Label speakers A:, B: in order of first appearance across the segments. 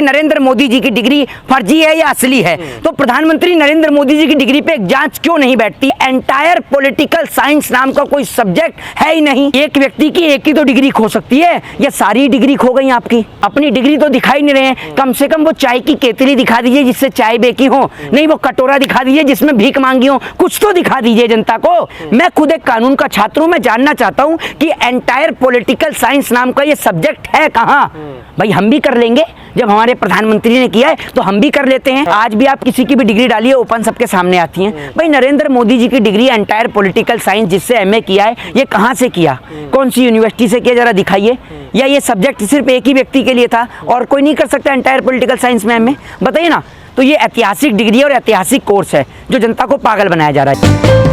A: नरेंद्र मोदी जी की डिग्री फर्जी है या असली है, तो प्रधानमंत्री नरेंद्र मोदी जी की डिग्री पे एक जांच क्यों नहीं बैठती? एंटायर पॉलिटिकल साइंस नाम का कोई सब्जेक्ट है ही नहीं। एक व्यक्ति की एक ही तो डिग्री खो सकती है, या सारी डिग्री खो गई आपकी? अपनी डिग्री तो दिखाई नहीं रहे हैं, कम से कम वो चाय की केतली दिखा दीजिए जिससे चाय बेची हो, नहीं वो कटोरा दिखा दीजिए जिसमें भीख मांगी हो, कुछ तो दिखा दीजिए जनता को। मैं खुद एक कानून का छात्र हूं, मैं जानना चाहता हूं कि एंटायर पॉलिटिकल साइंस नाम का ये सब्जेक्ट है कहां? भाई हम भी कर लेंगे, जब हमारे प्रधानमंत्री ने किया है तो हम भी कर लेते हैं। आज भी आप किसी की भी डिग्री डालिए, ओपन सबके सामने आती हैं। भाई नरेंद्र मोदी जी की डिग्री एंटायर पॉलिटिकल साइंस जिससे एमए किया है, ये कहां से किया, कौन सी यूनिवर्सिटी से किया, जरा दिखाइए। या ये सब्जेक्ट सिर्फ एक ही व्यक्ति के लिए था और कोई नहीं कर सकता एंटायर पॉलिटिकल साइंस में एमए? बताइए ना। तो ये ऐतिहासिक डिग्री और ऐतिहासिक कोर्स है जो जनता को पागल बनाया जा रहा है।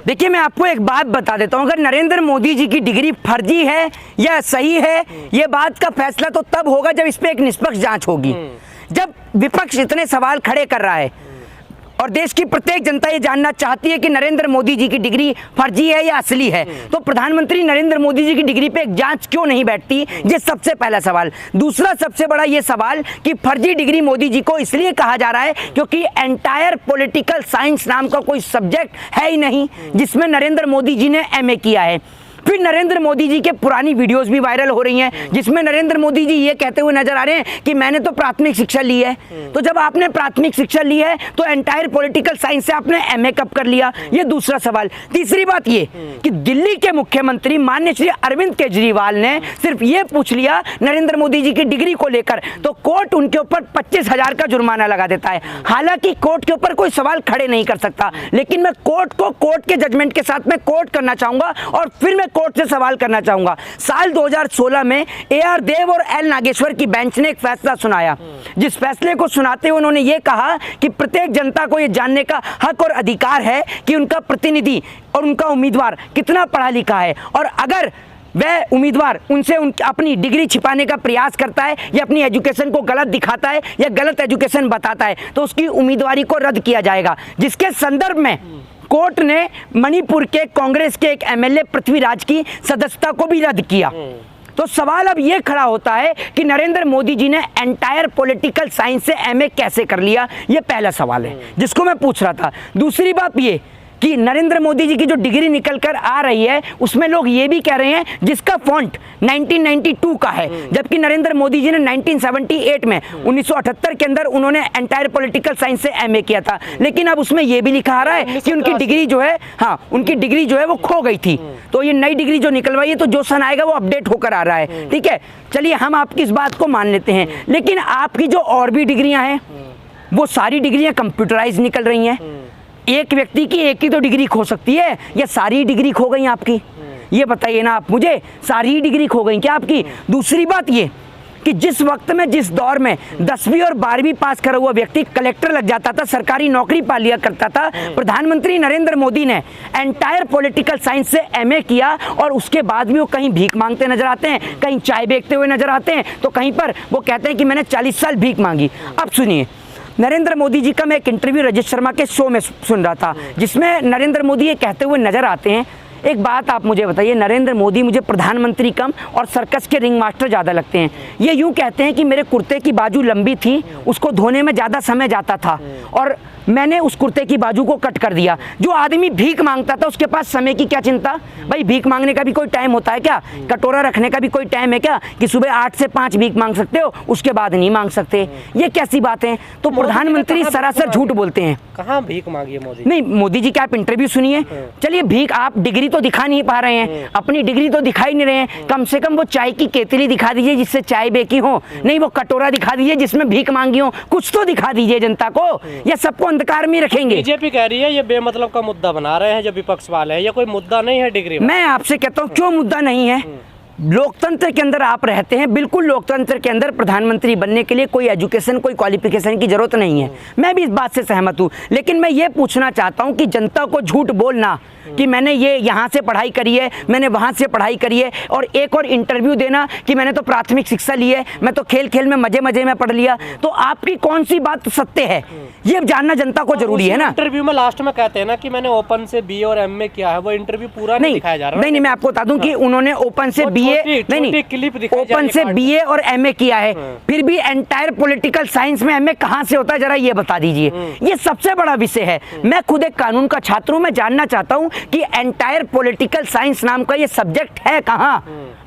A: देखिए मैं आपको एक बात बता देता हूं, अगर नरेंद्र मोदी जी की डिग्री फर्जी है या सही है, ये बात का फैसला तो तब होगा जब इस पे एक निष्पक्ष जांच होगी। जब विपक्ष इतने सवाल खड़े कर रहा है और देश की प्रत्येक जनता ये जानना चाहती है कि नरेंद्र मोदी जी की डिग्री फर्जी है या असली है, तो प्रधानमंत्री नरेंद्र मोदी जी की डिग्री पे एक जांच क्यों नहीं बैठती? ये सबसे पहला सवाल। दूसरा सबसे बड़ा ये सवाल कि फर्जी डिग्री मोदी जी को इसलिए कहा जा रहा है क्योंकि एंटायर पॉलिटिकल साइंस नाम का कोई सब्जेक्ट है ही नहीं जिसमें नरेंद्र मोदी जी ने एमए किया है। फिर नरेंद्र मोदी जी के पुरानी वीडियोस भी वायरल हो रही हैं जिसमें नरेंद्र मोदी जी ये कहते हुए नजर आ रहे हैं कि मैंने तो प्राथमिक शिक्षा ली है। तो जब आपने प्राथमिक शिक्षा ली है तो एंटायर पॉलिटिकल साइंस से आपने एमए कब कर लिया? ये दूसरा सवाल। तीसरी बात ये कि दिल्ली के मुख्यमंत्री माननीय श्री अरविंद केजरीवाल ने सिर्फ ये पूछ लिया नरेंद्र मोदी जी की डिग्री को लेकर तो कोर्ट उनके ऊपर 25,000 का जुर्माना लगा देता है। हालांकि कोर्ट के ऊपर कोई सवाल खड़े नहीं कर सकता, लेकिन मैं कोर्ट को कोर्ट के जजमेंट के साथ में कोर्ट करना चाहूंगा और फिर मैं कोर्ट से सवाल करना चाहूंगा। साल 2016 में AR देव और L नागेश्वर की बेंच ने एक फैसला सुनाया, जिस फैसले को सुनाते हुए उन्होंने ये कहा कि प्रत्येक जनता को ये जानने का हक और अधिकार है कि उनका प्रतिनिधि और उनका उम्मीदवार कितना पढ़ा लिखा है, और अगर वह उम्मीदवार उनसे अपनी डिग्री छिपाने का प्रयास करता है या अपनी एजुकेशन को गलत दिखाता है या गलत एजुकेशन बताता है तो उसकी उम्मीदवारी को रद्द किया जाएगा। जिसके संदर्भ में कोर्ट ने मणिपुर के कांग्रेस के एक MLA पृथ्वीराज की सदस्यता को भी रद्द किया। तो सवाल अब ये खड़ा होता है कि नरेंद्र मोदी जी ने एंटायर पॉलिटिकल साइंस से MA कैसे कर लिया? ये पहला सवाल है जिसको मैं पूछ रहा था। दूसरी बात ये कि नरेंद्र मोदी जी की जो डिग्री निकल कर आ रही है उसमें लोग ये भी कह रहे हैं जिसका फॉन्ट 1992 का है, जबकि नरेंद्र मोदी जी ने 1978 में 1978 के अंदर उन्होंने एंटायर पॉलिटिकल साइंस से MA किया था, लेकिन अब उसमें ये भी लिखा आ रहा है कि उनकी डिग्री जो है, हाँ उनकी डिग्री जो है वो खो गई थी। तो ये नई डिग्री जो निकलवाई है तो जो सन आएगा वो अपडेट होकर आ रहा है। ठीक है, चलिए हम आपकी इस बात को मान लेते हैं, लेकिन आपकी जो और भी डिग्रियां हैं वो सारी डिग्रियां कंप्यूटराइज निकल रही हैं। एक व्यक्ति की एक ही तो डिग्री खो सकती है, या सारी डिग्री खो गई आपकी? ये बताइए ना आप मुझे, सारी डिग्री खो गई क्या आपकी? दूसरी बात ये कि जिस वक्त में, जिस दौर में 10वीं और 12वीं पास करा हुआ व्यक्ति कलेक्टर लग जाता था, सरकारी नौकरी पा लिया करता था, प्रधानमंत्री नरेंद्र मोदी ने एंटायर पॉलिटिकल साइंस से MA किया और उसके बाद भी वो कहीं भीख मांगते नजर आते हैं, कहीं चाय बेचते हुए नजर आते हैं, तो कहीं पर वो कहते हैं कि मैंने 40 साल भीख मांगी। अब सुनिए, नरेंद्र मोदी जी का मैं एक इंटरव्यू रजत शर्मा के शो में सुन रहा था जिसमें नरेंद्र मोदी ये कहते हुए नजर आते हैं, एक बात आप मुझे बताइए, नरेंद्र मोदी मुझे प्रधानमंत्री कम और सर्कस के रिंग मास्टर ज़्यादा लगते हैं। ये यूँ कहते हैं कि मेरे कुर्ते की बाजू लंबी थी, उसको धोने में ज़्यादा समय जाता था और मैंने उस कुर्ते की बाजू को कट कर दिया। जो आदमी भीख मांगता था उसके पास समय की क्या चिंता? भाई भीख मांगने का भी कोई टाइम होता है क्या? कटोरा रखने का भी कोई टाइम है क्या कि सुबह 8 से 5 भीख मांग सकते हो, उसके बाद नहीं मांग सकते? ये कैसी बात है? तो प्रधानमंत्री सरासर झूठ बोलते हैं।
B: कहाँ भीख मांगी है मोदी?
A: नहीं, मोदी जी का आप इंटरव्यू सुनिए। चलिए भीख, आप डिग्री तो दिखा नहीं पा रहे हैं, अपनी डिग्री तो दिखाई नहीं रहे हैं, कम से कम वो चाय की केतली दिखा दीजिए जिससे चाय बेची हो, नहीं वो कटोरा दिखा दीजिए जिसमें भीख मांगी हो, कुछ तो दिखा दीजिए जनता को। या सबको अंधकार में रखेंगे?
B: बीजेपी कह रही है ये बेमतलब का मुद्दा बना रहे हैं जो विपक्ष वाले हैं, ये कोई मुद्दा नहीं है डिग्री में।
A: मैं आपसे कहता हूँ क्यों मुद्दा नहीं है? लोकतंत्र के अंदर आप रहते हैं, बिल्कुल लोकतंत्र के अंदर प्रधानमंत्री बनने के लिए कोई एजुकेशन, कोई क्वालिफिकेशन की जरूरत नहीं है, मैं भी इस बात से सहमत हूँ। लेकिन मैं ये पूछना चाहता हूँ कि जनता को झूठ बोलना कि मैंने ये यहाँ से पढ़ाई करी है, मैंने वहाँ से पढ़ाई करी है, और एक और इंटरव्यू देना कि मैंने तो प्राथमिक शिक्षा ली है, मैं तो खेल खेल में मजे मजे में पढ़ लिया, तो आपकी कौन सी बात सत्य है ये जानना जनता को जरूरी है ना।
B: इंटरव्यू में लास्ट में कहते हैं ना कि मैंने ओपन से BA और MA किया है, वो इंटरव्यू पूरा नहीं दिखाया जा रहा।
A: नहीं, मैं आपको बता दूं कि उन्होंने ओपन से BA बीए नहीं
B: क्लिप दिखाई
A: ओपन से बीए और एमए किया है, फिर भी एंटायर पॉलिटिकल साइंस में एमए कहां से होता है, जरा ये बता दीजिए। ये सबसे बड़ा विषय है। मैं खुद एक कानून का छात्र हूं, मैं जानना चाहता हूं कि एंटायर पॉलिटिकल साइंस नाम का ये सब्जेक्ट है कहां।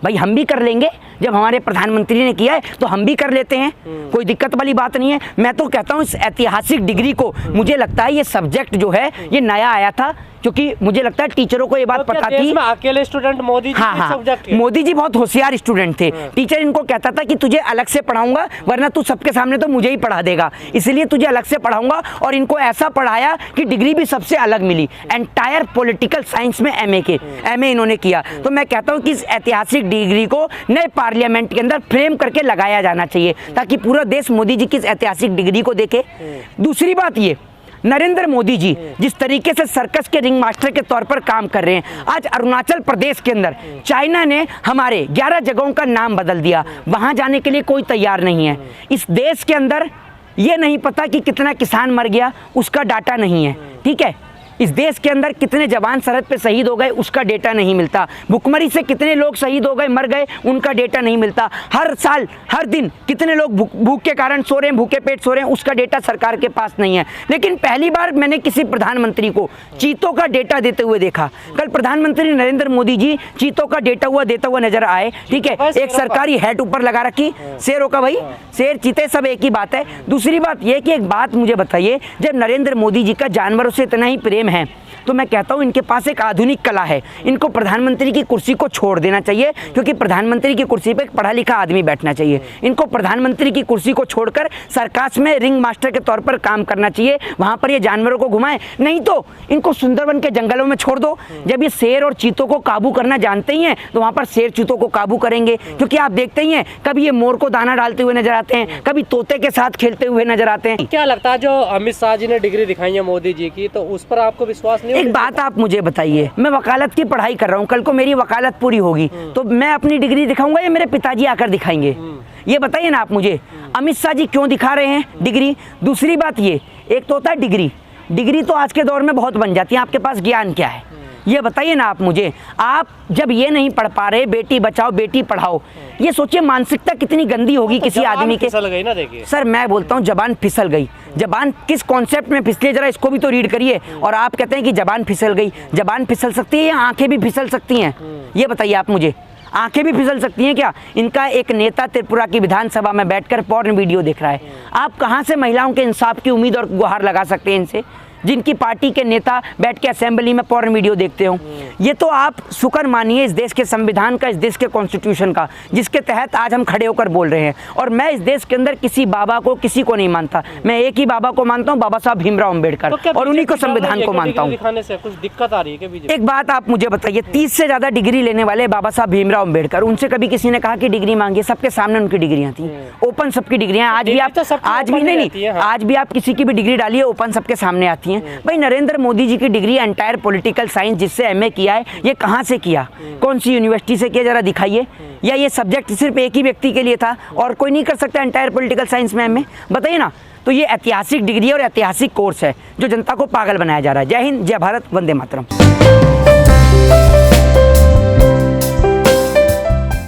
A: भाई हम भी कर लेंगे, जब हमारे प्रधानमंत्री ने किया है तो हम भी कर लेते हैं, कोई दिक्कत वाली बात नहीं है। मैं तो कहता हूं इस ऐतिहासिक डिग्री को, मुझे लगता है ये सब्जेक्ट जो है ये नया आया था, क्योंकि मुझे लगता है टीचरों को ये बात पता थी।
B: अकेले स्टूडेंट मोदी जी
A: हाँ,
B: सब्जेक्ट
A: मोदी जी बहुत होशियार स्टूडेंट थे। टीचर इनको कहता था कि तुझे अलग से पढ़ाऊंगा, वरना तू सबके सामने तो मुझे ही पढ़ा देगा, इसलिए तुझे अलग से पढ़ाऊंगा। और इनको ऐसा पढ़ाया कि डिग्री भी सबसे अलग मिली, एंटायर पॉलिटिकल साइंस में एमए इन्होंने किया। तो मैं कहता हूं कि इस ऐतिहासिक डिग्री को नए पार्लियामेंट के अंदर फ्रेम करके लगाया जाना चाहिए, ताकि पूरा देश मोदी जी की इस ऐतिहासिक डिग्री को देखे। दूसरी बात ये, नरेंद्र मोदी जी जिस तरीके से सर्कस के रिंग मास्टर के तौर पर काम कर रहे हैं, आज अरुणाचल प्रदेश के अंदर चाइना ने हमारे 11 जगहों का नाम बदल दिया, वहां जाने के लिए कोई तैयार नहीं है। इस देश के अंदर ये नहीं पता कि कितना किसान मर गया, उसका डाटा नहीं है, ठीक है। इस देश के अंदर कितने जवान सरहद पे शहीद हो गए, उसका डेटा नहीं मिलता। भुखमरी से कितने लोग शहीद हो गए, मर गए, उनका डेटा नहीं मिलता। हर साल हर दिन कितने लोग भूख के कारण सो रहे हैं, भूखे पेट सो रहे हैं, उसका डेटा सरकार के पास नहीं है। लेकिन पहली बार मैंने किसी प्रधानमंत्री को चीतों का डेटा देते हुए देखा। कल प्रधानमंत्री नरेंद्र मोदी जी चीतों का डेटा देता हुआ नजर आए, ठीक है। एक सरकारी हैट ऊपर लगा रखी, शेरों का, भाई शेर चीते सब एक ही बात है। दूसरी बात यह कि एक बात मुझे बताइए, जब नरेंद्र मोदी जी का जानवरों से इतना ही प्रेम है, तो मैं कहता हूं इनके पास एक आधुनिक कला है, इनको प्रधानमंत्री की कुर्सी को छोड़ देना चाहिए, क्योंकि प्रधानमंत्री की कुर्सी पे एक पढ़ा लिखा आदमी बैठना चाहिए। इनको प्रधानमंत्री की कुर्सी को छोड़कर सरकस में रिंग मास्टर के तौर पर काम करना चाहिए, वहां पर ये जानवरों को घुमाएं। नहीं तो इनको सुंदरबन के जंगलों में छोड़ दो। जब ये शेर और चीतों को काबू करना जानते ही हैं, तो वहां पर शेर चीतों को काबू करेंगे। क्योंकि आप देखते ही हैं, कभी ये मोर को दाना डालते हुए नजर आते हैं, कभी तोते के साथ खेलते हुए नजर आते हैं।
B: क्या लगता है जो अमित शाह जी ने डिग्री दिखाई है मोदी जी की, तो उस पर आपको विश्वास नहीं?
A: एक बात आप मुझे बताइए, मैं वकालत की पढ़ाई कर रहा हूँ, कल को मेरी वकालत पूरी होगी तो मैं अपनी डिग्री दिखाऊंगा या मेरे पिताजी आकर दिखाएंगे? ये बताइए ना आप मुझे। अमित शाह जी क्यों दिखा रहे हैं डिग्री? दूसरी बात ये, एक तो होता है डिग्री तो आज के दौर में बहुत बन जाती है, आपके पास ज्ञान क्या है ये बताइए ना आप मुझे। आप जब ये नहीं पढ़ पा रहे, बेटी बचाओ बेटी पढ़ाओ, ये सोचिए मानसिकता कितनी गंदी होगी किसी आदमी के।
B: फिसल गई ना, देखिए
A: सर मैं बोलता हूँ जबान फिसल गई। जबान किस कॉन्सेप्ट में फिसली, जरा इसको भी तो रीड करिए। और आप कहते हैं कि जबान फिसल गई। जबान फिसल सकती है या आंखें भी फिसल सकती हैं? ये बताइए आप मुझे, आंखें भी फिसल सकती हैं क्या? इनका एक नेता त्रिपुरा की विधानसभा में बैठकर पॉर्न वीडियो देख रहा है। आप कहां से महिलाओं के इंसाफ की उम्मीद और गुहार लगा सकते हैं इनसे, जिनकी पार्टी के नेता बैठ के असेंबली में पॉर्न वीडियो देखते हो? ये तो आप शुक्र मानिए इस देश के संविधान का, इस देश के कॉन्स्टिट्यूशन का, जिसके तहत आज हम खड़े होकर बोल रहे हैं। और मैं इस देश के अंदर किसी बाबा को, किसी को नहीं मानता। मैं एक ही बाबा को मानता हूँ, बाबा साहब भीमराव अम्बेडकर,
B: तो
A: और उन्हीं को संविधान को मानता हूँ।
B: दिखाने से कुछ दिक्कत आ रही है क्या?
A: एक बात आप मुझे बताइए, 30 से ज्यादा डिग्री लेने वाले बाबा साहब भीमराव अम्बेडकर, उनसे कभी किसी ने कहा कि डिग्री मांगिए? सबके सामने उनकी डिग्रियां थी, ओपन सबकी डिग्रियां। आज भी आप, आज भी नहीं, आज भी आप किसी की भी डिग्री डालिए, ओपन सबके सामने आती हैं। भाई नरेंद्र मोदी जी की डिग्री एंटायर पॉलिटिकल साइंस जिससे एमए किया है, ये कहां से किया, कौन सी यूनिवर्सिटी से किया, जरा दिखाइए। या ये सब्जेक्ट सिर्फ एक ही व्यक्ति के लिए था और कोई नहीं कर सकता एंटायर पॉलिटिकल साइंस में एमए? बताइए ना। तो ये ऐतिहासिक डिग्री और ऐतिहासिक कोर्स है जो जनता को पागल बनाया जा रहा है। जय हिंद, जय भारत, वंदे मातरम।